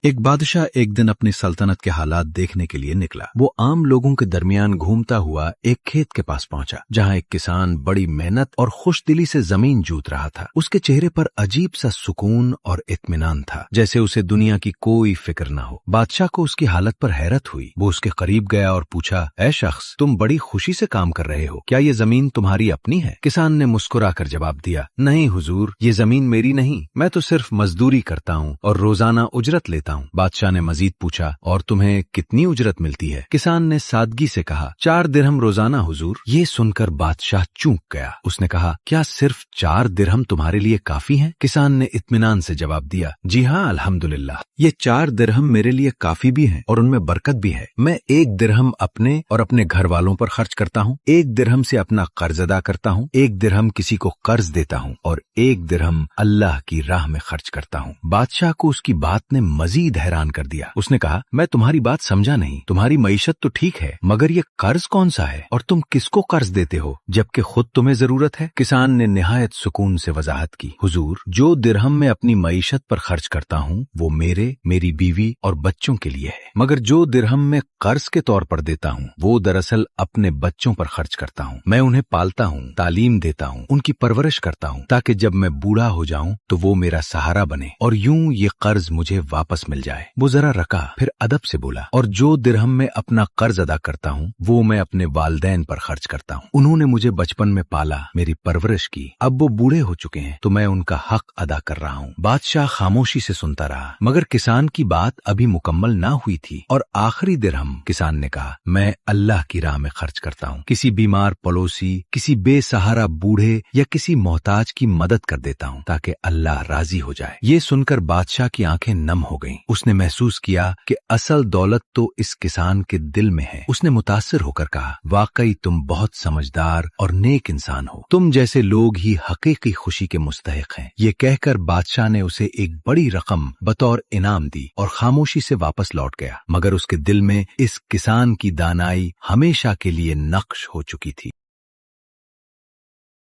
ایک بادشاہ ایک دن اپنی سلطنت کے حالات دیکھنے کے لیے نکلا۔ وہ عام لوگوں کے درمیان گھومتا ہوا ایک کھیت کے پاس پہنچا جہاں ایک کسان بڑی محنت اور خوش دلی سے زمین جوت رہا تھا۔ اس کے چہرے پر عجیب سا سکون اور اطمینان تھا، جیسے اسے دنیا کی کوئی فکر نہ ہو۔ بادشاہ کو اس کی حالت پر حیرت ہوئی۔ وہ اس کے قریب گیا اور پوچھا، اے شخص، تم بڑی خوشی سے کام کر رہے ہو، کیا یہ زمین تمہاری اپنی ہے؟ کسان نے مسکرا کر جواب دیا، نہیں حضور، یہ زمین میری نہیں، میں تو صرف مزدوری کرتا ہوں اور روزانہ اجرت لیتا ہوں۔ بادشاہ نے مزید پوچھا، اور تمہیں کتنی اجرت ملتی ہے؟ کسان نے سادگی سے کہا، 4 درہم روزانہ حضور۔ یہ سن کر بادشاہ چونک گیا۔ اس نے کہا، کیا صرف 4 درہم تمہارے لیے کافی ہیں؟ کسان نے اطمینان سے جواب دیا، جی ہاں الحمدللہ، یہ 4 درہم میرے لیے کافی بھی ہیں اور ان میں برکت بھی ہے۔ میں 1 درہم اپنے اور اپنے گھر والوں پر خرچ کرتا ہوں، 1 درہم سے اپنا قرض ادا کرتا ہوں، 1 درہم کسی کو قرض دیتا ہوں اور 1 درہم اللہ کی راہ میں خرچ کرتا ہوں۔ بادشاہ کو اس کی بات نے مزید حیران کر دیا۔ اس نے کہا، میں تمہاری بات سمجھا نہیں، تمہاری معیشت تو ٹھیک ہے، مگر یہ قرض کون سا ہے اور تم کس کو قرض دیتے ہو جبکہ خود تمہیں ضرورت ہے؟ کسان نے نہایت سکون سے وضاحت کی، حضور، جو درہم میں اپنی معیشت پر خرچ کرتا ہوں وہ میری بیوی اور بچوں کے لیے ہے، مگر جو درہم میں قرض کے طور پر دیتا ہوں وہ دراصل اپنے بچوں پر خرچ کرتا ہوں۔ میں انہیں پالتا ہوں، تعلیم دیتا ہوں، ان کی پرورش کرتا ہوں تاکہ جب میں بوڑھا ہو جاؤں تو وہ میرا سہارا بنے اور یوں یہ قرض مجھے واپس مل جائے۔ وہ ذرا رکا، پھر ادب سے بولا، اور جو درہم میں اپنا قرض ادا کرتا ہوں وہ میں اپنے والدین پر خرچ کرتا ہوں۔ انہوں نے مجھے بچپن میں پالا، میری پرورش کی، اب وہ بوڑھے ہو چکے ہیں تو میں ان کا حق ادا کر رہا ہوں۔ بادشاہ خاموشی سے سنتا رہا، مگر کسان کی بات ابھی مکمل نہ ہوئی تھی اور آخری درہم کسان نے کہا، میں اللہ کی راہ میں خرچ کرتا ہوں، کسی بیمار پڑوسی، کسی بے سہارا بوڑھے یا کسی محتاج کی مدد کر دیتا ہوں تاکہ اللہ راضی ہو جائے۔ یہ سن کر بادشاہ کی آنکھیں نم ہو گئیں۔ اس نے محسوس کیا کہ اصل دولت تو اس کسان کے دل میں ہے۔ اس نے متاثر ہو کر کہا، واقعی تم بہت سمجھدار اور نیک انسان ہو، تم جیسے لوگ ہی حقیقی خوشی کے مستحق ہیں۔ یہ کہہ کر بادشاہ نے اسے ایک بڑی رقم بطور انعام دی اور خاموشی سے واپس لوٹ گیا، مگر اس کے دل میں اس کسان کی دانائی ہمیشہ کے لیے نقش ہو چکی تھی۔